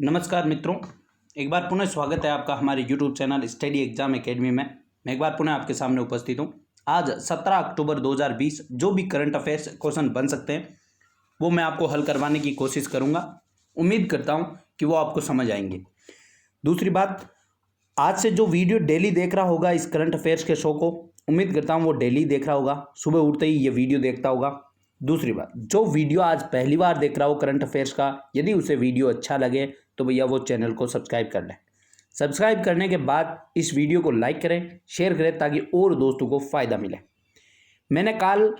नमस्कार मित्रों, एक बार पुनः स्वागत है आपका हमारे YouTube channel study exam academy में। मैं एक बार पुनः आपके सामने उपस्थित हूँ। आज 17 अक्टूबर 2020 जो भी करंट अफेयर्स क्वेश्चन बन सकते हैं वो मैं आपको हल करवाने की कोशिश करूँगा। उम्मीद करता हूँ कि वो आपको समझ आएंगे। दूसरी बात, आज से जो वीडियो डेली देख रहा होगा इस करंट अफेयर्स के शो को, उम्मीद करता हूँ वो डेली देख रहा होगा, सुबह उठते ही ये वीडियो देखता होगा। दूसरी बात, जो वीडियो आज पहली बार देख रहा हो करंट अफेयर्स का, यदि उसे वीडियो अच्छा लगे तो भैया वो चैनल को सब्सक्राइब कर लें। सब्सक्राइब करने के बाद इस वीडियो को लाइक करें, शेयर करें ताकि और दोस्तों को फ़ायदा मिले। मैंने कल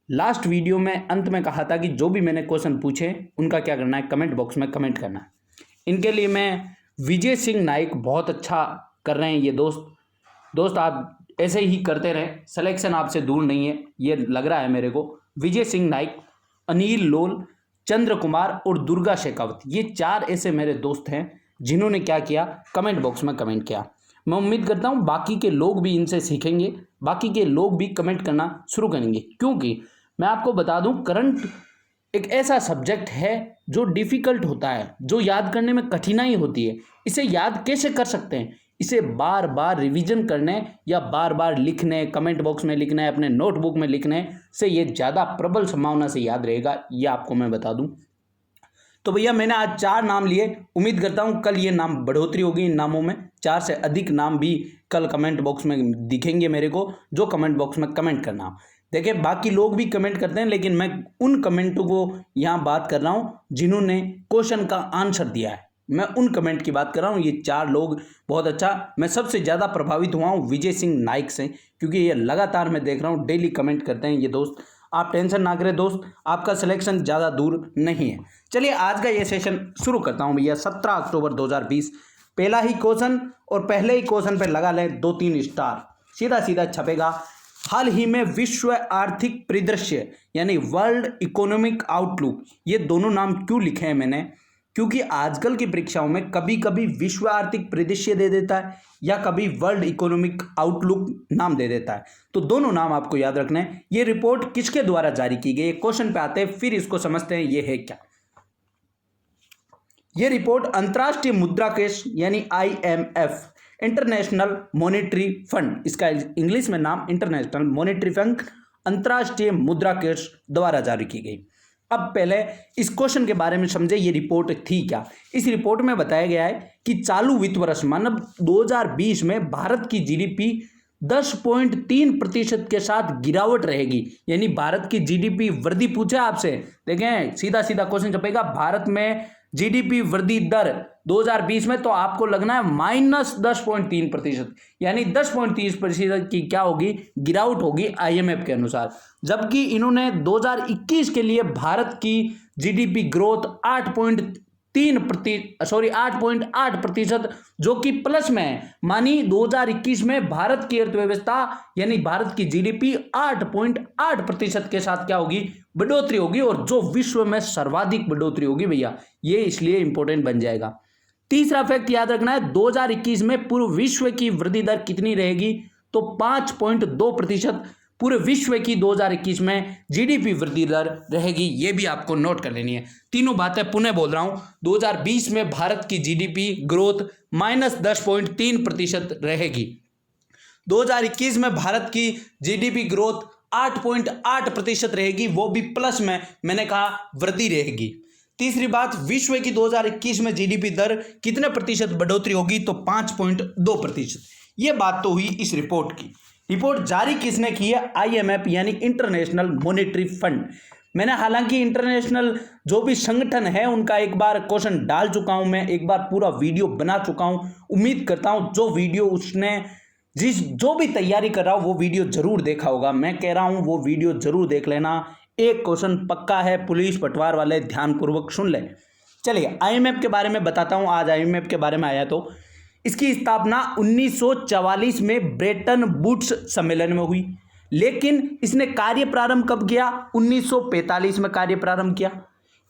लास्ट वीडियो में अंत में कहा था कि जो भी मैंने क्वेश्चन पूछे उनका क्या करना है, कमेंट बॉक्स में कमेंट करना है। इनके लिए मैं विजय सिंह नाइक बहुत अच्छा कर रहे हैं ये दोस्त आप ऐसे ही करते रहें, सिलेक्शन आपसे दूर नहीं है ये लग रहा है मेरे को। विजय सिंह नाइक, अनिल लोल, चंद्र कुमार और दुर्गा शेखावत, ये 4 ऐसे मेरे दोस्त हैं जिन्होंने क्या किया, कमेंट बॉक्स में कमेंट किया। मैं उम्मीद करता हूँ बाकी के लोग भी इनसे सीखेंगे, बाकी के लोग भी कमेंट करना शुरू करेंगे, क्योंकि मैं आपको बता दूं करंट एक ऐसा सब्जेक्ट है जो डिफ़िकल्ट होता है, जो याद करने में कठिनाई होती है। इसे याद कैसे कर सकते हैं? इसे बार बार रिवीजन करने या बार बार लिखने, कमेंट बॉक्स में लिखना है, अपने नोटबुक में लिखने से ये ज़्यादा प्रबल संभावना से याद रहेगा, ये आपको मैं बता दूं। तो भैया मैंने आज 4 नाम लिए, उम्मीद करता हूं कल ये नाम बढ़ोतरी होगी इन नामों में। 4 से अधिक नाम भी कल कमेंट बॉक्स में दिखेंगे मेरे को, जो कमेंट बॉक्स में कमेंट करना। देखिए बाकी लोग भी कमेंट करते हैं, लेकिन मैं उन कमेंटों को यहाँ बात कर रहा हूँ जिन्होंने क्वेश्चन का आंसर दिया है। मैं उन कमेंट की बात कर रहा हूँ। ये 4 लोग बहुत अच्छा, मैं सबसे ज़्यादा प्रभावित हुआ हूँ विजय सिंह नाइक से, क्योंकि ये लगातार मैं देख रहा हूँ डेली कमेंट करते हैं ये दोस्त। आप टेंशन ना करें दोस्त, आपका सिलेक्शन ज़्यादा दूर नहीं है। चलिए आज का ये सेशन शुरू करता हूँ भैया। 17 अक्टूबर 2020 पहला ही क्वेश्चन, और पहले ही क्वेश्चन पे लगा लें 2-3 स्टार, सीधा सीधा छपेगा। हाल ही में विश्व आर्थिक परिदृश्य यानी वर्ल्ड इकोनॉमिक आउटलुक, ये दोनों नाम क्यों लिखे हैं मैंने, क्योंकि आजकल की परीक्षाओं में कभी कभी विश्व आर्थिक परिदृश्य दे देता है या कभी वर्ल्ड इकोनॉमिक आउटलुक नाम दे देता है, तो दोनों नाम आपको याद रखना है। ये रिपोर्ट किसके द्वारा जारी की गई, क्वेश्चन पे आते हैं फिर इसको समझते हैं ये है क्या। ये रिपोर्ट अंतर्राष्ट्रीय मुद्रा कोष यानी IMF, इंटरनेशनल मॉनेटरी फंड, इसका इंग्लिश में नाम इंटरनेशनल मॉनेटरी फंड, अंतर्राष्ट्रीय मुद्रा कोष द्वारा जारी की गई। अब पहले इस क्वेश्चन के बारे में समझे, ये रिपोर्ट थी क्या। इस रिपोर्ट में बताया गया है कि चालू वित्त वर्ष मतलब 2020 में भारत की GDP 10.3% के साथ गिरावट रहेगी, यानी भारत की GDP वृद्धि पूछा आपसे, देखें सीधा सीधा क्वेश्चन छपेगा, भारत में GDP वृद्धि दर 2020 में, तो आपको लगना है -10.3%, यानी 10.30% की क्या होगी, गिरावट होगी IMF के अनुसार। जबकि इन्होंने 2021 के लिए भारत की GDP ग्रोथ 8.8% जो कि प्लस में है, मानी 2021 में भारत की अर्थव्यवस्था यानी भारत की GDP 8.8% के साथ क्या होगी, बढ़ोतरी होगी, और जो विश्व में सर्वाधिक बढ़ोतरी होगी भैया, ये इसलिए इंपॉर्टेंट बन जाएगा। तीसरा फैक्ट याद रखना है, 2021 में पूरे विश्व की वृद्धि दर कितनी रहेगी, तो 5.2% पूरे विश्व की 2021 में GDP वृद्धि दर रहेगी, ये भी आपको नोट कर लेनी है। तीनों बातें पुनः बोल रहा हूं, 2020 में भारत की GDP ग्रोथ -10.3% रहेगी, 2021 में भारत की GDP ग्रोथ 8.8% रहेगी, वो भी प्लस में, मैंने कहा वृद्धि रहेगी। तीसरी बात, विश्व की 2021 में GDP दर कितने प्रतिशत बढ़ोतरी होगी, तो 5.2%। ये बात तो हुई इस रिपोर्ट की। रिपोर्ट जारी किसने की है, IMF यानी इंटरनेशनल मॉनेटरी फंड। मैंने हालांकि इंटरनेशनल जो भी संगठन है उनका एक बार क्वेश्चन डाल चुका हूं, मैं एक बार पूरा वीडियो बना चुका हूं। उम्मीद करता हूं जो वीडियो उसने जो भी तैयारी कर रहा हो वो वीडियो जरूर देखा होगा। मैं कह रहा हूं वो वीडियो जरूर देख लेना, एक क्वेश्चन पक्का है, पुलिस पटवार वाले ध्यानपूर्वक सुन लें। चलिए IMF के बारे में बताता हूं। आज IMF के बारे में आया तो इसकी स्थापना 1944 में ब्रेटन वुड्स सम्मेलन में हुई, लेकिन इसने कार्य प्रारंभ कब किया, 1945 में कार्य प्रारंभ किया।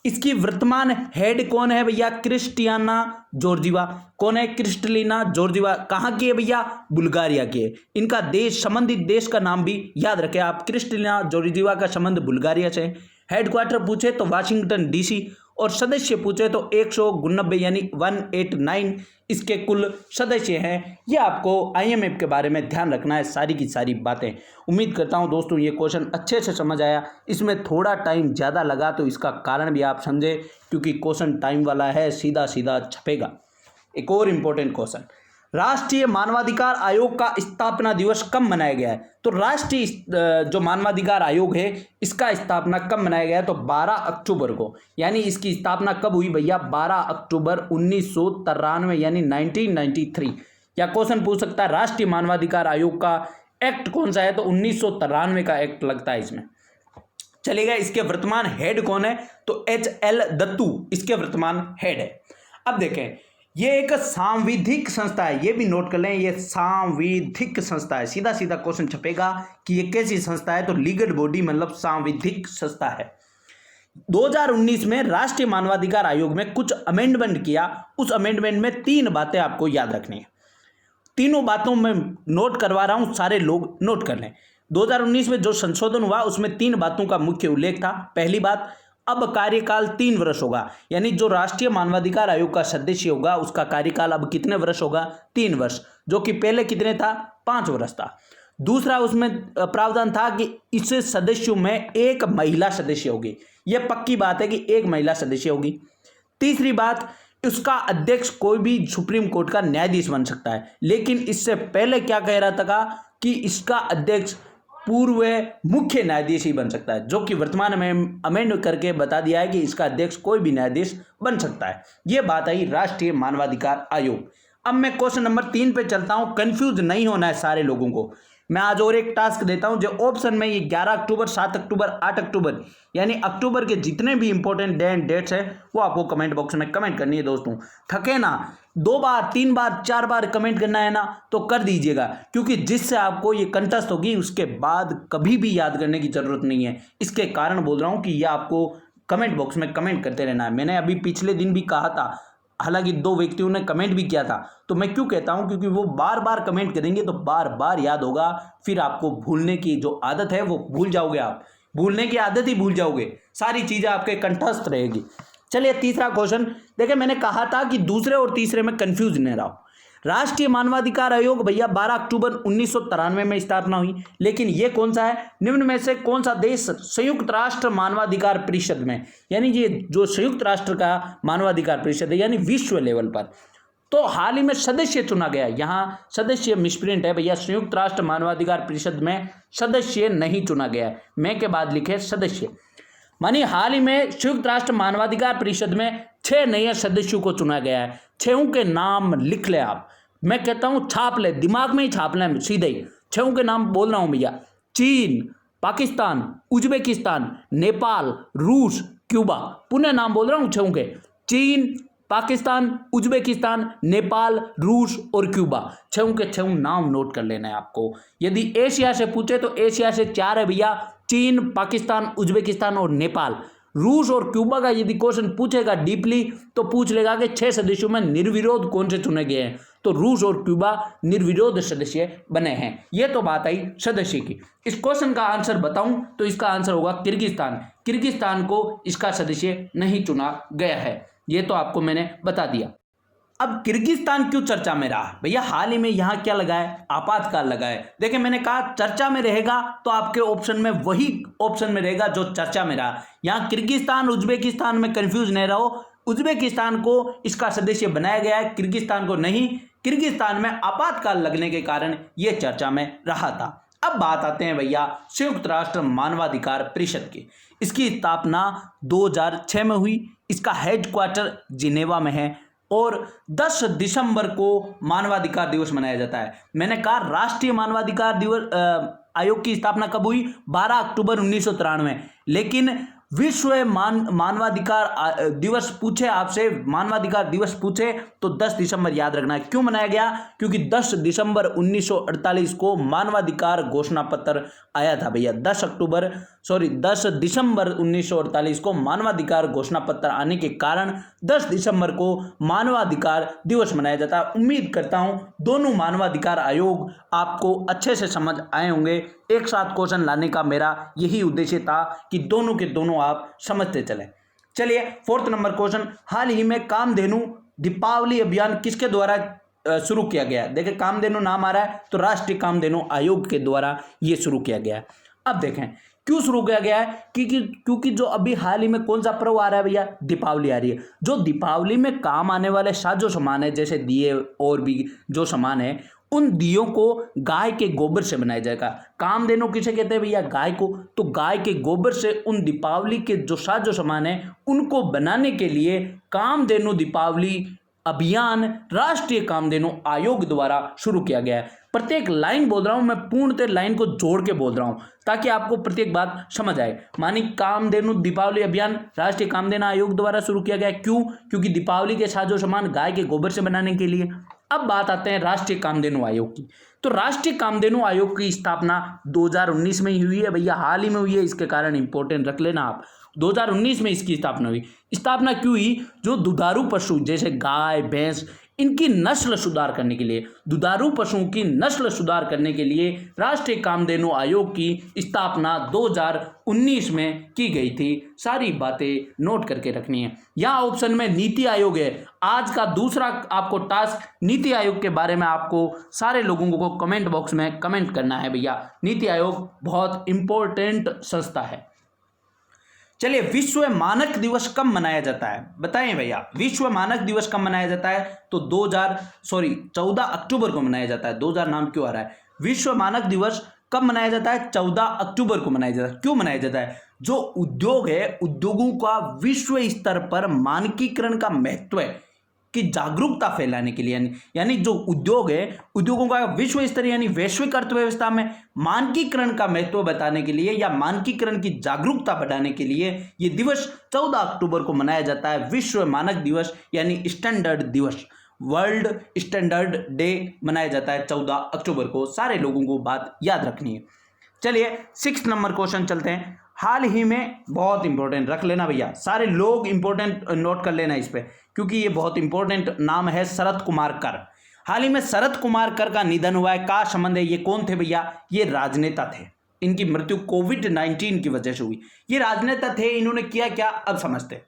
इसकी वर्तमान हेड कौन है भैया, क्रिस्टियाना जॉर्जिवा। कौन है, क्रिस्टलिना जॉर्जिवा। कहाँ की है भैया, बुल्गारिया की है। इनका देश, संबंधित देश का नाम भी याद रखें आप, क्रिस्टलिना जॉर्जिवा का संबंध बुल्गारिया से। हेडक्वार्टर पूछे तो वाशिंगटन DC, और सदस्य पूछे तो 189 यानी 189 इसके कुल सदस्य हैं। ये आपको IMF के बारे में ध्यान रखना है, सारी की सारी बातें। उम्मीद करता हूं दोस्तों ये क्वेश्चन अच्छे से समझ आया। इसमें थोड़ा टाइम ज़्यादा लगा तो इसका कारण भी आप समझे, क्योंकि क्वेश्चन टाइम वाला है, सीधा सीधा छपेगा। एक और इम्पोर्टेंट क्वेश्चन, राष्ट्रीय मानवाधिकार आयोग का स्थापना दिवस कब मनाया गया है? तो राष्ट्रीय जो मानवाधिकार आयोग है इसका स्थापना कब मनाया गया है? तो 12 अक्टूबर को। यानी इसकी स्थापना कब हुई भैया? 12 अक्टूबर 1993 यानी 1993। या क्वेश्चन पूछ सकता है राष्ट्रीय मानवाधिकार आयोग का एक्ट कौन सा है? तो 1993 का एक्ट लगता है इसमें। चलेगा। इसके वर्तमान हेड कौन है? तो HL दत्तू इसके वर्तमान हेड है। अब देखें, ये एक सांविधिक संस्था है, ये भी नोट कर लें, ये सांविधिक संस्था है। सीधा सीधा क्वेश्चन छपेगा कि ये कैसी संस्था है? तो लीगल बॉडी मतलब सांविधिक संस्था है। 2019 में राष्ट्रीय मानवाधिकार आयोग में कुछ अमेंडमेंट किया। उस अमेंडमेंट में 3 बातें आपको याद रखनी है। तीनों बातों में नोट करवा रहा हूं, सारे लोग नोट कर लें। 2019 में जो संशोधन हुआ उसमें 3 बातों का मुख्य उल्लेख था। पहली बात, अब कार्यकाल 3 वर्ष होगा, यानी जो राष्ट्रीय मानवाधिकार आयोग का सदस्य होगा उसका कार्यकाल अब कितने वर्ष होगा? 3 वर्ष, जो कि पहले कितने था? 5 वर्ष था। दूसरा उसमें प्रावधान था कि इस सदस्यों में एक महिला सदस्य होगी। यह पक्की बात है कि एक महिला सदस्य होगी। तीसरी बात, उसका अध्यक्ष कोई भी सुप्रीम कोर्ट का न्यायाधीश बन सकता है, लेकिन इससे पहले क्या कह रहा था कि इसका अध्यक्ष पूर्व मुख्य न्यायाधीश ही बन सकता है, जो कि वर्तमान में अमेंड करके बता दिया है कि इसका अध्यक्ष कोई भी न्यायाधीश बन सकता है। यह बात आई राष्ट्रीय मानवाधिकार आयोग। अब मैं क्वेश्चन नंबर 3 पे चलता हूं। कंफ्यूज नहीं होना है सारे लोगों को। मैं आज और एक टास्क देता हूं, जो ऑप्शन में ये 11 अक्टूबर, 7 अक्टूबर, 8 अक्टूबर यानी अक्टूबर के जितने भी इंपॉर्टेंट डे एंड डेट्स है वो आपको कमेंट बॉक्स में कमेंट करनी है दोस्तों। थके ना, 2 बार 3 बार 4 बार कमेंट करना है ना तो कर दीजिएगा, क्योंकि जिससे आपको ये कंटस्ट होगी उसके बाद कभी भी याद करने की जरूरत नहीं है। इसके कारण बोल रहा हूँ कि यह आपको कमेंट बॉक्स में कमेंट करते रहना है। मैंने अभी पिछले दिन भी कहा था, हालांकि 2 व्यक्तियों ने कमेंट भी किया था, तो मैं क्यों कहता हूं? क्योंकि वो बार बार कमेंट करेंगे तो बार बार याद होगा, फिर आपको भूलने की जो आदत है वो भूल जाओगे। आप भूलने की आदत ही भूल जाओगे, सारी चीजें आपके कंठस्थ रहेगी। चलिए तीसरा क्वेश्चन देखिए, मैंने कहा था कि दूसरे और तीसरे में कंफ्यूज नहीं रहो। राष्ट्रीय मानवाधिकार आयोग भैया 12 अक्टूबर 1993 में स्थापना हुई, लेकिन ये कौन सा है? निम्न में से कौन सा देश संयुक्त राष्ट्र मानवाधिकार परिषद में, यानी ये जो संयुक्त राष्ट्र का मानवाधिकार परिषद है यानी विश्व लेवल पर, तो हाल ही में सदस्य चुना गया। यहाँ सदस्य मिसप्रिंट है भैया, संयुक्त राष्ट्र मानवाधिकार परिषद में सदस्य नहीं चुना गया है, मैं के बाद लिखे सदस्य। मानी हाल ही में संयुक्त राष्ट्र मानवाधिकार परिषद में 6 नए सदस्यों को चुना गया है। 6 के नाम लिख ले आप, मैं कहता हूं छाप ले, दिमाग में ही छाप ले सीधे ही। 6 के नाम बोल रहा हूं भैया, चीन, पाकिस्तान, उज्बेकिस्तान, नेपाल, रूस, क्यूबा। पुनः नाम बोल रहा हूं 6 के, चीन, पाकिस्तान, उज्बेकिस्तान, नेपाल, रूस और क्यूबा। 6 के 6 नाम नोट कर लेना है आपको। यदि एशिया से पूछे तो एशिया से 4 है भैया, चीन, पाकिस्तान, उज्बेकिस्तान और नेपाल। रूस और क्यूबा का यदि क्वेश्चन पूछेगा डीपली तो पूछ लेगा कि 6 सदस्यों में निर्विरोध कौन से चुने गए हैं, तो रूस और क्यूबा निर्विरोध सदस्य बने हैं। यह तो बात आई सदस्य की। इस क्वेश्चन का आंसर बताऊं तो इसका आंसर होगा किर्गिस्तान। किर्गिस्तान को इसका सदस्य नहीं चुना गया है, यह तो आपको मैंने बता दिया। अब किर्गिस्तान क्यों चर्चा में रहा भैया? हाल ही में यहाँ क्या लगा है? आपातकाल लगा है। देखिए मैंने कहा चर्चा में रहेगा तो आपके ऑप्शन में वही ऑप्शन में रहेगा जो चर्चा में रहा। यहाँ किर्गिस्तान उज्बेकिस्तान में कंफ्यूज नहीं रहो। उज्बेकिस्तान को इसका सदस्य बनाया गया है, किर्गिस्तान को नहीं। किर्गिस्तान में आपातकाल लगने के कारण यह चर्चा में रहा था। अब बात आते हैं भैया संयुक्त राष्ट्र मानवाधिकार परिषद की। इसकी स्थापना 2006 में हुई। इसका हेडक्वार्टर जिनेवा में है और 10 दिसंबर को मानवाधिकार दिवस मनाया जाता है। मैंने कहा राष्ट्रीय मानवाधिकार दिवस आयोग की स्थापना कब हुई? 12 अक्टूबर 1993। लेकिन विश्व मानवाधिकार दिवस पूछे आपसे, मानवाधिकार दिवस पूछे तो 10 दिसंबर याद रखना है। क्यों मनाया गया? क्योंकि 10 दिसंबर 1948 को मानवाधिकार घोषणा पत्र आया था भैया। 10 दिसंबर 1948 को मानवाधिकार घोषणा पत्र आने के कारण 10 दिसंबर को मानवाधिकार दिवस मनाया जाता है। उम्मीद करता हूं दोनों मानवाधिकार आयोग आपको अच्छे से समझ आए होंगे। एक साथ क्वेश्चन लाने का मेरा यही उद्देश्य था कि दोनों के दोनों आप समझते चलें। चलिए फोर्थ नंबर क्वेश्चन, हाल ही में कामधेनु दीपावली अभियान किसके द्वारा शुरू किया गया? देखिए कामधेनु नाम आ रहा है तो राष्ट्रीय कामधेनु आयोग के द्वारा यह शुरू किया गया है। अब देखें क्यों शुरू किया गया है, क्योंकि जो अभी हाल ही में कौन सा पर्व आ रहा है भैया, दीपावली आ रही है। जो दीपावली में काम आने वाले साजो सामान है, जैसे दिए और भी जो सामान है, उन दियों को गाय के गोबर से बनाया जाएगा। कामधेनु किसे कहते हैं भैया, गाय को। तो गाय के गोबर से उन दीपावली के जो साजो सामान है उनको बनाने के लिए कामधेनु दीपावली अभियान राष्ट्रीय कामधेनु आयोग द्वारा शुरू किया गया है। प्रत्येक लाइन बोल रहा हूं मैं, पूर्णतः लाइन को जोड़ के बोल रहा हूं ताकि आपको प्रत्येक बात समझ आए। मानी कामधेनु दीपावली अभियान राष्ट्रीय कामधेनु आयोग द्वारा शुरू किया गया। क्यों? क्योंकि दीपावली के साजो सामान गाय के गोबर से बनाने के लिए। अब बात आते हैं राष्ट्रीय कामधेनु आयोग की। तो राष्ट्रीय कामधेनु आयोग की स्थापना 2019 में ही हुई है भैया, हाल ही में हुई है, इसके कारण इंपॉर्टेंट रख लेना आप। 2019 में इसकी स्थापना हुई। स्थापना क्यों हुई? जो दुधारू पशु जैसे गाय भैंस, इनकी नस्ल सुधार करने के लिए, दुधारू पशुओं की नस्ल सुधार करने के लिए राष्ट्रीय कामधेनु आयोग की स्थापना 2019 में की गई थी। सारी बातें नोट करके रखनी है। यहाँ ऑप्शन में नीति आयोग है। आज का दूसरा आपको टास्क नीति आयोग के बारे में आपको सारे लोगों को कमेंट बॉक्स में कमेंट करना है भैया। नीति आयोग बहुत इंपॉर्टेंट संस्था है। चलिए विश्व मानक दिवस कब मनाया जाता है, बताएं भैया। विश्व मानक दिवस कब मनाया जाता है? तो 14 अक्टूबर को मनाया जाता है। 2000 नाम क्यों आ रहा है? विश्व मानक दिवस कब मनाया जाता है? 14 अक्टूबर को मनाया जाता है। क्यों मनाया जाता है? जो उद्योग है, उद्योगों का विश्व स्तर पर मानकीकरण का महत्व है कि जागरूकता फैलाने के लिए, यानी जो उद्योग है, उद्योगों का विश्व स्तर यानी वैश्विक अर्थव्यवस्था में मानकीकरण का महत्व बताने के लिए या मानकीकरण की जागरूकता बढ़ाने के लिए ये दिवस 14 अक्टूबर को मनाया जाता है। विश्व मानक दिवस यानी स्टैंडर्ड दिवस, वर्ल्ड स्टैंडर्ड डे मनाया जाता है 14 अक्टूबर को। सारे लोगों को बात याद रखनी है। चलिए 6 नंबर क्वेश्चन चलते हैं। हाल ही में, बहुत इंपॉर्टेंट रख लेना भैया, सारे लोग इंपॉर्टेंट नोट कर लेना इस पे, क्योंकि ये बहुत इंपॉर्टेंट नाम है शरद कुमार कर। हाल ही में शरद कुमार कर का निधन हुआ है। का संबंध है? ये कौन थे भैया? ये राजनेता थे। इनकी मृत्यु कोविड-19 की वजह से हुई। ये राजनेता थे, इन्होंने किया क्या अब समझते हैं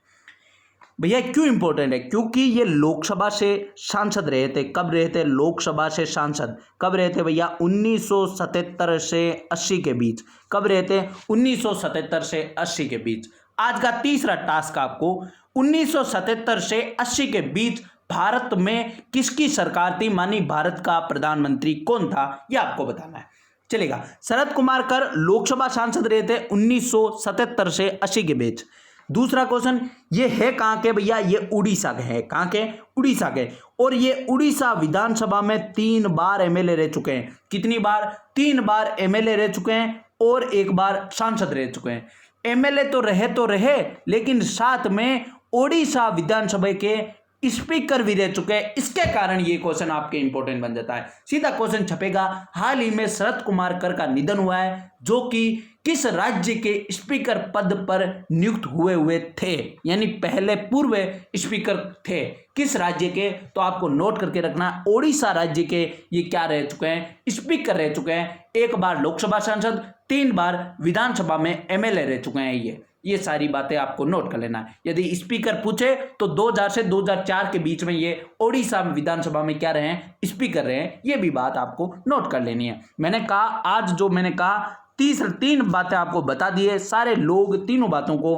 भैया। क्यों इंपॉर्टेंट है? क्योंकि ये लोकसभा से सांसद रहे थे। कब रहे थे लोकसभा से सांसद? कब रहे थे भैया? 1977 से 80 के बीच। कब रहे थे? 1977 से 80 के बीच। आज का तीसरा टास्क आपको 1977 से 80 के बीच भारत में किसकी सरकार थी, मानी भारत का प्रधानमंत्री कौन था, यह आपको बताना है। चलेगा। शरद कुमार कर लोकसभा सांसद रहे थे 1977 से 80 के बीच। दूसरा क्वेश्चन, ये है कहां के भैया? ये उड़ीसा के हैं। कहां के? उड़ीसा के। और ये उड़ीसा विधानसभा में 3 बार एमएलए रह चुके हैं। कितनी बार? 3 बार एमएलए रह चुके हैं और 1 बार सांसद रह चुके हैं। एमएलए तो रहे, लेकिन साथ में उड़ीसा विधानसभा के स्पीकर भी रह चुके हैं। इसके कारण ये क्वेश्चन आपके इंपॉर्टेंट बन जाता है। सीधा क्वेश्चन छपेगा, हाल ही में शरद कुमार कर का निधन हुआ है, जो कि किस राज्य के स्पीकर पद पर नियुक्त हुए थे, यानी पहले पूर्व स्पीकर थे, किस राज्य के? तो आपको नोट करके रखना, ओडिशा राज्य के ये क्या रह चुके हैं? स्पीकर रह चुके हैं। 1 बार लोकसभा सांसद, 3 बार विधानसभा में एमएलए रह चुके हैं। ये सारी बातें आपको नोट कर लेना है। यदि स्पीकर पूछे तो 2000 से 2004 के बीच में ये ओडिशा विधानसभा में क्या रहे हैं? स्पीकर रहे हैं। ये भी बात आपको नोट कर लेनी है। मैंने कहा आज जो मैंने कहा 3 बातें आपको बता दी है। सारे लोग तीनों बातों को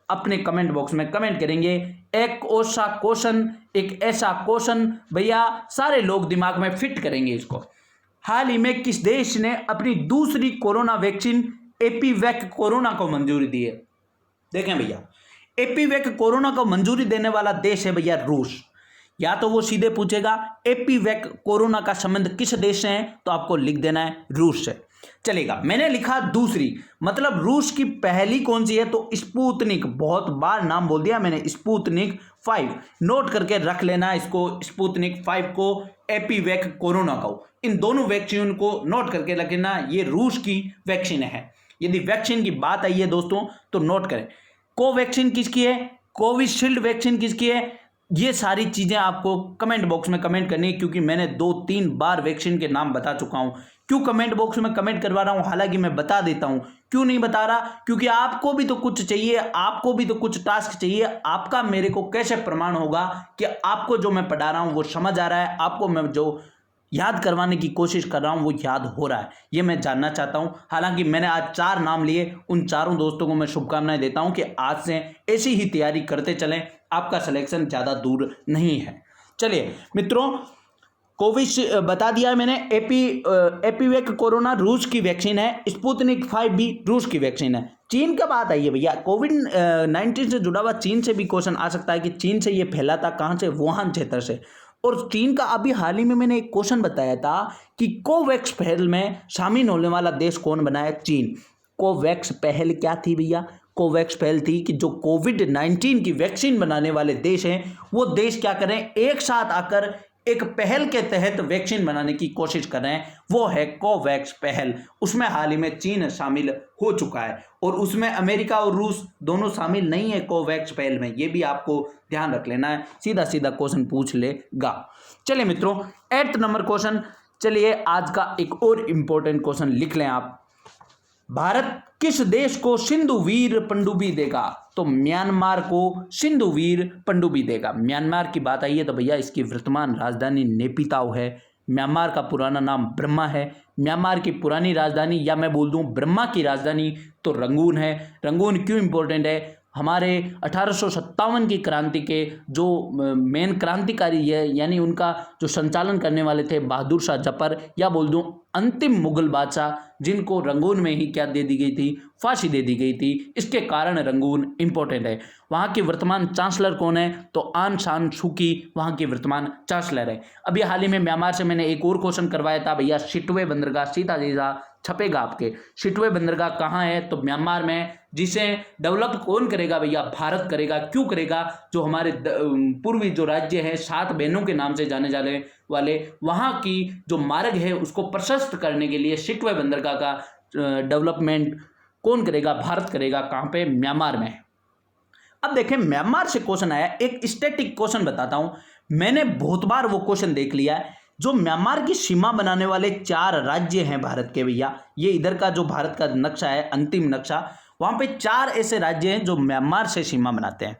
अपने कमेंट बॉक्स में कमेंट करेंगे। एक ऐसा क्वेश्चन भैया सारे लोग दिमाग में फिट करेंगे इसको। हाल ही में किस देश ने अपनी दूसरी कोरोना वैक्सीन एपीवैक कोरोना को मंजूरी दी है? देखें भैया, एपीवैक कोरोना को मंजूरी देने वाला देश है भैया रूस। या तो वो सीधे पूछेगा एपीवैक कोरोना का संबंध किस देश से है, तो आपको लिख देना है रूस से। चलेगा। मैंने लिखा दूसरी, मतलब रूस की पहली कौन सी है? तो स्पुतनिक। बहुत बार नाम बोल दिया मैंने, स्पुतनिक 5 नोट करके रख लेना इसको, स्पुतनिक 5 को, एपीवैक कोरोना को। इन दोनों वैक्सीन को नोट करके रख लेना, ये रूस की वैक्सीन है। यदि वैक्सीन की बात आई है दोस्तों तो नोट करें। कोवैक्सीन किसकी है? कोविशील्ड वैक्सीन किसकी है? ये सारी चीज़ें आपको कमेंट बॉक्स में कमेंट करनी है, क्योंकि मैंने 2-3 बार वैक्सीन के नाम बता चुका हूँ। क्यों कमेंट बॉक्स में कमेंट करवा रहा हूँ, हालांकि मैं बता देता हूँ। क्यों नहीं बता रहा, क्योंकि आपको भी तो कुछ चाहिए, आपको भी तो कुछ टास्क चाहिए। आपका मेरे को कैसे प्रमाण होगा कि आपको जो मैं पढ़ा रहा हूँ वो समझ आ रहा है, आपको मैं जो याद करवाने की कोशिश कर रहा हूं वो याद हो रहा है, ये मैं जानना चाहता हूं। हालांकि मैंने आज 4 नाम लिए, उन चारों दोस्तों को मैं शुभकामनाएं देता हूं कि आज से ऐसी ही तैयारी करते चलें, आपका सिलेक्शन ज़्यादा दूर नहीं है। चलिए मित्रों, कोविड बता दिया मैंने, एपीवेक कोरोना रूस की वैक्सीन है, स्पुतनिक 5 भी रूस की वैक्सीन है। चीन का बात आई है भैया, कोविड-19 से जुड़ा हुआ चीन से भी क्वेश्चन आ सकता है कि चीन से ये फैला था कहाँ से, वुहान क्षेत्र से। और चीन का अभी हाल ही में मैंने एक क्वेश्चन बताया था कि कोवैक्स पहल में शामिल होने वाला देश कौन बना है, चीन। कोवैक्स पहल क्या थी भैया, कोवैक्स पहल थी कि जो कोविड-19 की वैक्सीन बनाने वाले देश हैं वो देश क्या करें, एक साथ आकर एक पहल के तहत वैक्सीन बनाने की कोशिश कर रहे हैं, वो है कोवैक्स पहल। उसमें हाल ही में चीन शामिल हो चुका है और उसमें अमेरिका और रूस दोनों शामिल नहीं है कोवैक्स पहल में, ये भी आपको ध्यान रख लेना है, सीधा सीधा क्वेश्चन पूछ लेगा। चलिए मित्रों, 8th नंबर क्वेश्चन, चलिए आज का एक और इंपॉर्टेंट क्वेश्चन लिख लें आप। भारत किस देश को सिंधु वीर पनडुब्बी देगा, तो म्यांमार को सिंधु वीर पनडुब्बी देगा। म्यांमार की बात आई है तो भैया इसकी वर्तमान राजधानी नेपिताओ है। म्यांमार का पुराना नाम ब्रह्मा है। म्यांमार की पुरानी राजधानी, या मैं बोल दूं ब्रह्मा की राजधानी, तो रंगून है। रंगून क्यों इंपॉर्टेंट है, हमारे 1857 की क्रांति के जो मेन क्रांतिकारी है, यानी उनका जो संचालन करने वाले थे बहादुर शाह जफर, या बोल दूं अंतिम मुगल बादशाह, जिनको रंगून में ही क्या दे दी गई थी, फांसी दे दी गई थी, इसके कारण रंगून इंपॉर्टेंट है। वहाँ के वर्तमान चांसलर कौन है, तो आंग सान सू की वहाँ की वर्तमान चांसलर है। अभी हाल ही में म्यांमार से मैंने एक और क्वेश्चन करवाया था भैया, सिटवे बंदरगाह सीधा सीधा छपेगा आपके, सिटवे बंदरगाह कहाँ है, तो म्यांमार में। जिसे डेवलप कौन करेगा भैया, भारत करेगा। क्यों करेगा, जो हमारे पूर्वी जो राज्य है 7 बहनों के नाम से जाने जाने वाले, वहाँ की जो मार्ग है उसको प्रशस्त करने के लिए सिटवे बंदरगाह का डेवलपमेंट कौन करेगा, भारत करेगा। कहाँ पे, म्यांमार में। अब देखें, म्यांमार से क्वेश्चन आया, एक स्टैटिक क्वेश्चन बताता हूं, मैंने बहुत बार वो क्वेश्चन देख लिया है। जो म्यांमार की सीमा बनाने वाले 4 राज्य हैं भारत के भैया, ये इधर का जो भारत का नक्शा है, अंतिम नक्शा, वहां पे 4 ऐसे राज्य हैं जो म्यांमार से सीमा बनाते हैं।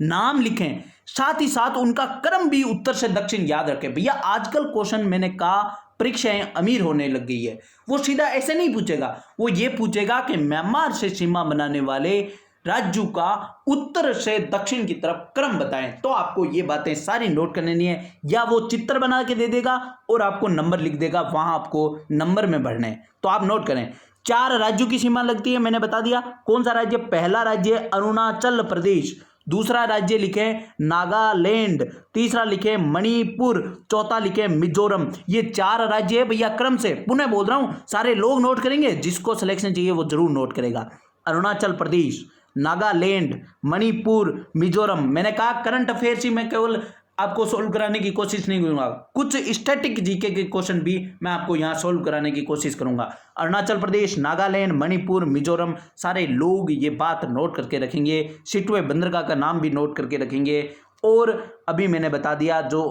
नाम लिखें, साथ ही साथ उनका क्रम भी उत्तर से दक्षिण याद रखें भैया। आजकल क्वेश्चन मैंने कहा परीक्षाएं अमीर होने लग गई है, वो सीधा ऐसे नहीं पूछेगा, वो ये पूछेगा कि म्यांमार से सीमा बनाने वाले राज्यों का उत्तर से दक्षिण की तरफ क्रम बताएं। तो आपको ये बातें सारी नोट करनी है, या वो चित्र बना के दे देगा और आपको नंबर लिख देगा, वहां आपको नंबर में भरने हैं। तो आप नोट करें, 4 राज्यों की सीमा लगती है, मैंने बता दिया। कौन सा राज्य, पहला राज्य अरुणाचल प्रदेश, दूसरा राज्य लिखे नागालैंड, तीसरा लिखे मणिपुर, चौथा लिखे मिजोरम। ये 4 राज्य है भैया क्रम से। पुनः बोल रहा हूं, सारे लोग नोट करेंगे, जिसको सिलेक्शन चाहिए वो जरूर नोट करेगा। अरुणाचल प्रदेश, नागालैंड, मणिपुर, मिजोरम। मैंने कहा करंट अफेयर्स ही मैं केवल आपको सोल्व कराने की कोशिश नहीं करूंगा, कुछ स्टैटिक जीके के क्वेश्चन भी मैं आपको यहां सोल्व कराने की कोशिश करूंगा। अरुणाचल प्रदेश, नागालैंड, मणिपुर, मिजोरम, सारे लोग ये बात नोट करके रखेंगे। सिटवे बंदरगाह का नाम भी नोट करके रखेंगे, और अभी मैंने बता दिया जो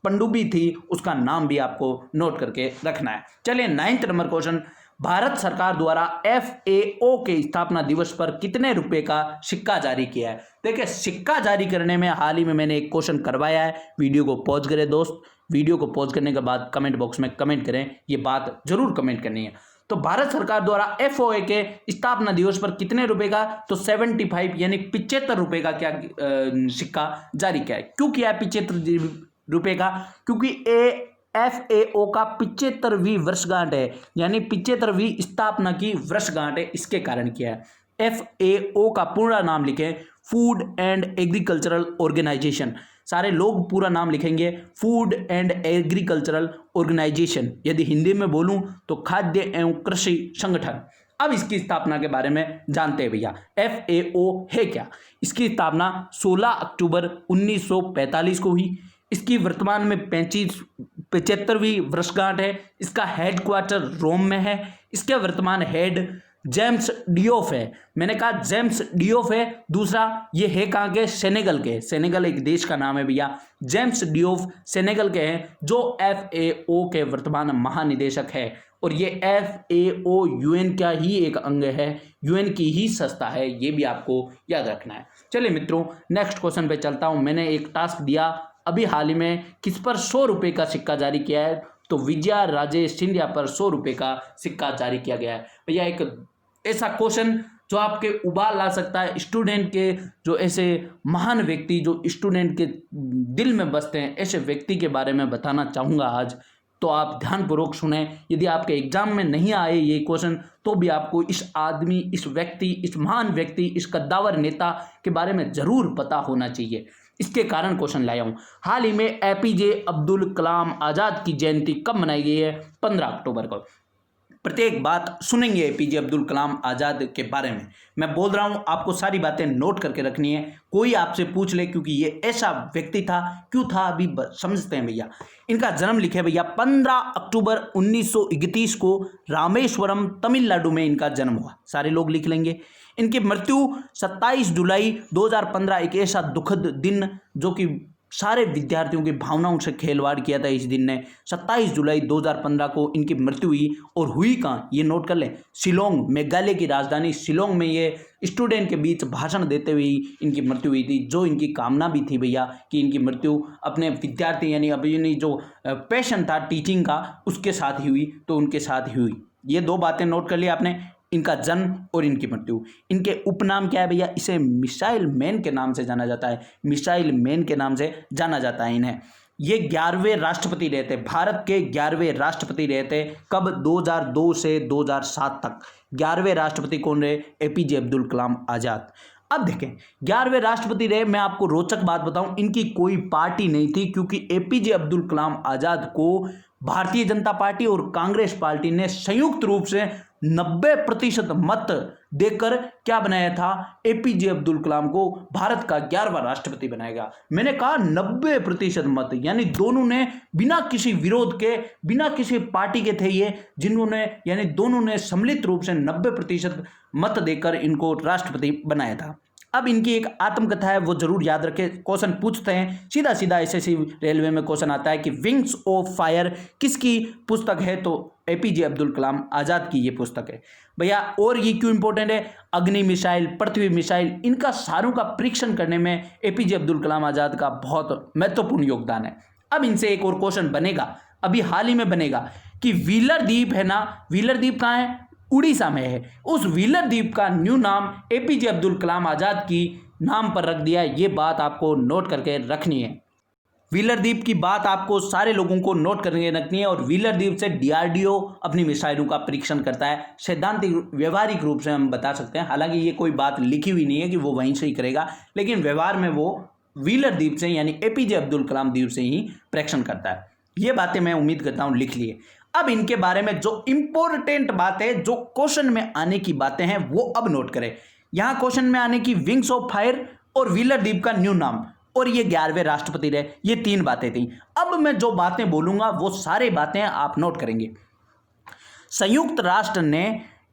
पनडुब्बी थी उसका नाम भी आपको नोट करके रखना है। चलिए 9th नंबर क्वेश्चन, भारत सरकार द्वारा FAO के स्थापना दिवस पर कितने रुपए का सिक्का जारी किया है। देखिए, सिक्का जारी करने में हाल ही में मैंने एक क्वेश्चन करवाया है, वीडियो को पॉज करें दोस्त, वीडियो को पॉज करने के बाद कमेंट बॉक्स में कमेंट करें, ये बात जरूर कमेंट करनी है। तो भारत सरकार द्वारा FOA के स्थापना दिवस पर कितने रुपए का, तो 75 यानी 75 रुपए का क्या सिक्का जारी किया है। क्यों किया है 75 रुपए का, क्योंकि FAO का 75वीं वर्षगांठ है, यानी 75वीं स्थापना की वर्षगांठ है, इसके कारण किया है। FAO का पूरा नाम लिखें, फूड एंड एग्रीकल्चरल ऑर्गेनाइजेशन। सारे लोग पूरा नाम लिखेंगे, फूड एंड एग्रीकल्चरल ऑर्गेनाइजेशन। यदि हिंदी में बोलूं तो खाद्य एवं कृषि संगठन। अब इसकी स्थापना के बारे में जानते हैं भैया, FAO है क्या। इसकी स्थापना 16 अक्टूबर 1945 को हुई। इसकी वर्तमान में 75वीं वर्षगांठ है। इसका हेडक्वार्टर रोम में है। इसके वर्तमान हेड जेम्स डियोफ है। मैंने कहा जेम्स डियोफ है। दूसरा ये है कहाँ के, सेनेगल के, सेनेगल एक देश का नाम है भैया। जेम्स डियोफ सेनेगल के हैं, जो FAO के वर्तमान महानिदेशक है। और ये FAO UN का ही एक अंग है, UN की ही संस्था है, ये भी आपको याद रखना है। चलिए मित्रों, नेक्स्ट क्वेश्चन पे चलता हूँ। मैंने एक टास्क दिया अभी हाल ही में, किस पर 100 रुपये का सिक्का जारी किया है, तो विजया राजे सिंधिया पर 100 रुपये का सिक्का जारी किया गया है। भैया एक ऐसा क्वेश्चन जो आपके उबाल ला सकता है, स्टूडेंट के जो ऐसे महान व्यक्ति जो स्टूडेंट के दिल में बसते हैं, ऐसे व्यक्ति के बारे में बताना चाहूँगा आज, तो आप ध्यानपूर्वक सुने। यदि आपके एग्जाम में नहीं आए ये क्वेश्चन, तो भी आपको इस आदमी, इस व्यक्ति, इस महान व्यक्ति, इस कद्दावर नेता के बारे में जरूर पता होना चाहिए। इसके कारण क्वेश्चन लाया हूं। हाल ही में APJ अब्दुल कलाम आज़ाद की जयंती कब मनाई गई है, 15 अक्टूबर को। प्रत्येक बात सुनेंगे APJ अब्दुल कलाम आज़ाद के बारे में। मैं बोल रहा हूं, आपको सारी बातें नोट करके रखनी है। कोई आपसे पूछ ले, क्योंकि ये ऐसा व्यक्ति था, क्यों था अभी समझते हैं भैया। इनका जन्म लिखे भैया 15 अक्टूबर 1931 को रामेश्वरम तमिलनाडु में इनका जन्म हुआ। सारे लोग लिख लेंगे। इनकी मृत्यु 27 जुलाई 2015, एक ऐसा दुखद दिन जो कि सारे विद्यार्थियों की भावनाओं से खिलवाड़ किया था। इस दिन ने 27 जुलाई 2015 को इनकी मृत्यु हुई। और हुई कहाँ, ये नोट कर ले, शिलोंग, मेघालय की राजधानी शिलोंग में ये स्टूडेंट के बीच भाषण देते हुए इनकी मृत्यु हुई थी। जो इनकी कामना भी थी भैया कि इनकी मृत्यु अपने विद्यार्थी यानी अपनी जो पैशन था टीचिंग का, उसके साथ ही हुई, तो उनके साथ ही हुई। ये दो बातें नोट कर लिया आपने, इनका जन्म और इनकी मृत्यु। इनके उपनाम क्या है भैया, इसे मिसाइल मैन के नाम से जाना जाता है, मिसाइल मैन के नाम से जाना जाता है इन्हें। ये 11वें राष्ट्रपति रहे थे, भारत के 11वें राष्ट्रपति रहे थे। कब, 2002 से 2007 तक 11वें राष्ट्रपति कौन रहे, APJ अब्दुल कलाम आज़ाद। अब देखें, 11वें राष्ट्रपति रहे। मैं आपको रोचक बात बताऊं, इनकी कोई पार्टी नहीं थी, क्योंकि APJ अब्दुल कलाम आज़ाद को भारतीय जनता पार्टी और कांग्रेस पार्टी ने संयुक्त रूप से 90% मत देकर क्या बनाया था, APJ अब्दुल कलाम को भारत का 11वां राष्ट्रपति बनाएगा। मैंने कहा 90% मत, यानी दोनों ने बिना किसी विरोध के, बिना किसी पार्टी के थे ये, जिन्होंने यानी दोनों ने सम्मिलित रूप से 90% मत देकर इनको राष्ट्रपति बनाया था। अब इनकी एक आत्मकथा है, वो जरूर याद रखें। क्वेश्चन पूछते हैं सीधा सीधा SSC रेलवे में क्वेश्चन आता है कि विंग्स ऑफ फायर किसकी पुस्तक है, तो APJ अब्दुल कलाम आज़ाद की ये पुस्तक है भैया। और ये क्यों इंपॉर्टेंट है, अग्नि मिसाइल, पृथ्वी मिसाइल, इनका सारों का परीक्षण करने में APJ अब्दुल कलाम आज़ाद का बहुत महत्वपूर्ण योगदान है। अब इनसे एक और क्वेश्चन बनेगा, अभी हाल ही में बनेगा, कि व्हीलर द्वीप है ना, व्हीलर द्वीप कहाँ है, उड़ीसा में है। उस व्हीलर द्वीप का न्यू नाम APJ अब्दुल कलाम आज़ाद की नाम पर रख दिया। ये बात आपको नोट करके रखनी है। व्हीलर द्वीप की बात आपको सारे लोगों को नोट करके रखनी है। और व्हीलर द्वीप से DRDO अपनी मिसाइलों का परीक्षण करता है। सैद्धांतिक व्यवहारिक रूप से हम बता सकते हैं, हालांकि ये कोई बात लिखी हुई नहीं है कि वो वहीं से ही करेगा, लेकिन व्यवहार में वो व्हीलर द्वीप से यानी APJ अब्दुल कलाम द्वीप से ही परीक्षण करता है। ये बातें मैं उम्मीद करता हूँ लिख लिए। अब इनके बारे में जो इंपॉर्टेंट बात है, जो क्वेश्चन में आने की बातें हैं, वो अब नोट करें। यहां क्वेश्चन में आने की विंग्स ऑफ फायर और व्हीलर द्वीप का न्यू नाम और ये 11वें राष्ट्रपति रहे, ये 3 बातें थी। अब मैं जो बातें बोलूंगा वो सारी बातें आप नोट करेंगे। संयुक्त राष्ट्र ने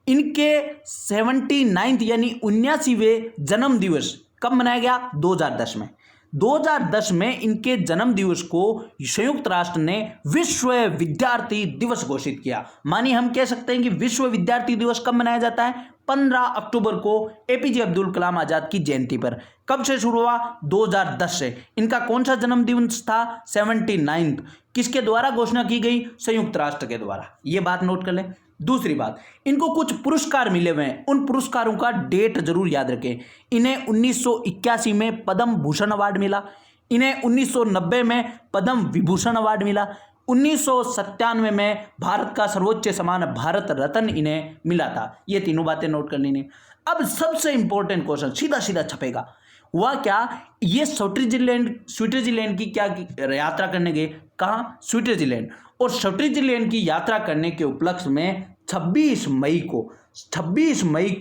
इनके 79 यानी 79वें जन्म दिवस कब मनाया गया, 2010 में। 2010 में इनके जन्म दिवस को संयुक्त राष्ट्र ने विश्व विद्यार्थी दिवस घोषित किया। मानिए हम कह सकते हैं कि विश्व विद्यार्थी दिवस कब मनाया जाता है, 15 अक्टूबर को APJ अब्दुल कलाम आज़ाद की जयंती पर। कब से शुरू हुआ, 2010 से। इनका कौन सा जन्म दिवस था, 79। किसके द्वारा घोषणा की गई, संयुक्त राष्ट्र के द्वारा। यह बात नोट कर लें। दूसरी बात, इनको कुछ पुरस्कार मिले हुए हैं, उन पुरस्कारों का डेट जरूर याद रखें। इन्हें 1981 में पद्म भूषण अवार्ड मिला, इन्हें 1990 में पद्म विभूषण अवार्ड मिला, 1997 में भारत का सर्वोच्च सम्मान भारत रत्न इन्हें मिला था। ये तीनों बातें नोट कर लेनी। अब सबसे इंपॉर्टेंट क्वेश्चन सीधा सीधा छपेगा, हुआ क्या, ये स्विट्जरलैंड की क्या यात्रा करने गए, कहाँ, स्विट्जरलैंड। और स्विट्जरलैंड की यात्रा करने के उपलक्ष्य में 26 मई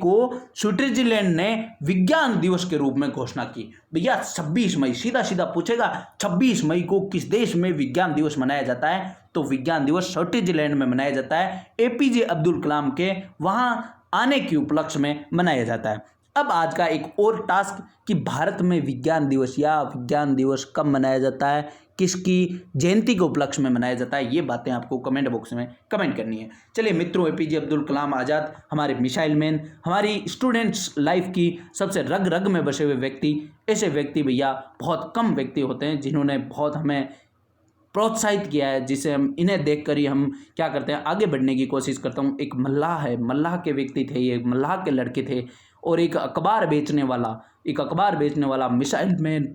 को स्विट्जरलैंड ने विज्ञान दिवस के रूप में घोषणा की। भैया 26 मई, सीधा सीधा पूछेगा 26 मई को किस देश में विज्ञान दिवस मनाया जाता है, तो विज्ञान दिवस स्विट्जरलैंड में मनाया जाता है। APJ अब्दुल कलाम के वहाँ आने के उपलक्ष्य में मनाया जाता है। अब आज का एक और टास्क कि भारत में विज्ञान दिवस या विज्ञान दिवस कब मनाया जाता है, किसकी जयंती के उपलक्ष्य में मनाया जाता है, ये बातें आपको कमेंट बॉक्स में कमेंट करनी है। चलिए मित्रों, एपीजे अब्दुल कलाम आज़ाद हमारे मिसाइल मैन, हमारी स्टूडेंट्स लाइफ की सबसे रग रग में बसे हुए व्यक्ति, ऐसे व्यक्ति भैया बहुत कम व्यक्ति होते हैं जिन्होंने बहुत हमें प्रोत्साहित किया है, जिसे हम इन्हें देखकर ही हम क्या करते हैं, आगे बढ़ने की कोशिश करता हूँ। एक मल्लाह है, मल्लाह के व्यक्ति थे ये, मल्लाह के लड़के थे, और एक अखबार बेचने वाला मिसाइल मैन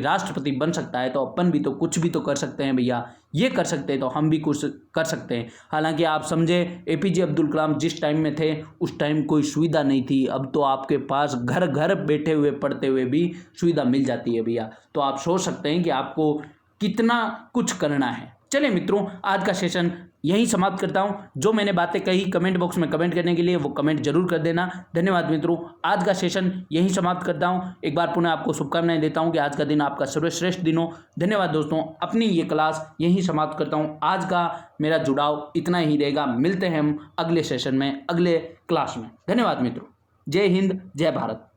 राष्ट्रपति बन सकता है, तो अपन भी तो कुछ भी तो कर सकते हैं भैया। ये कर सकते हैं तो हम भी कुछ कर सकते हैं। हालांकि आप समझे, एपीजे अब्दुल कलाम जिस टाइम में थे उस टाइम कोई सुविधा नहीं थी, अब तो आपके पास घर घर बैठे हुए पढ़ते हुए भी सुविधा मिल जाती है भैया। तो आप सोच सकते हैं कि आपको कितना कुछ करना है। चलिए मित्रों, आज का सेशन यहीं समाप्त करता हूं। जो मैंने बातें कही कमेंट बॉक्स में कमेंट करने के लिए वो कमेंट जरूर कर देना। धन्यवाद मित्रों, आज का सेशन यहीं समाप्त करता हूं। एक बार पुनः आपको शुभकामनाएं देता हूं कि आज का दिन आपका सर्वश्रेष्ठ दिन हो। धन्यवाद दोस्तों, अपनी ये क्लास यहीं समाप्त करता हूं। आज का मेरा जुड़ाव इतना ही रहेगा। मिलते हैं हम अगले सेशन में, अगले क्लास में। धन्यवाद मित्रों, जय हिंद, जय भारत।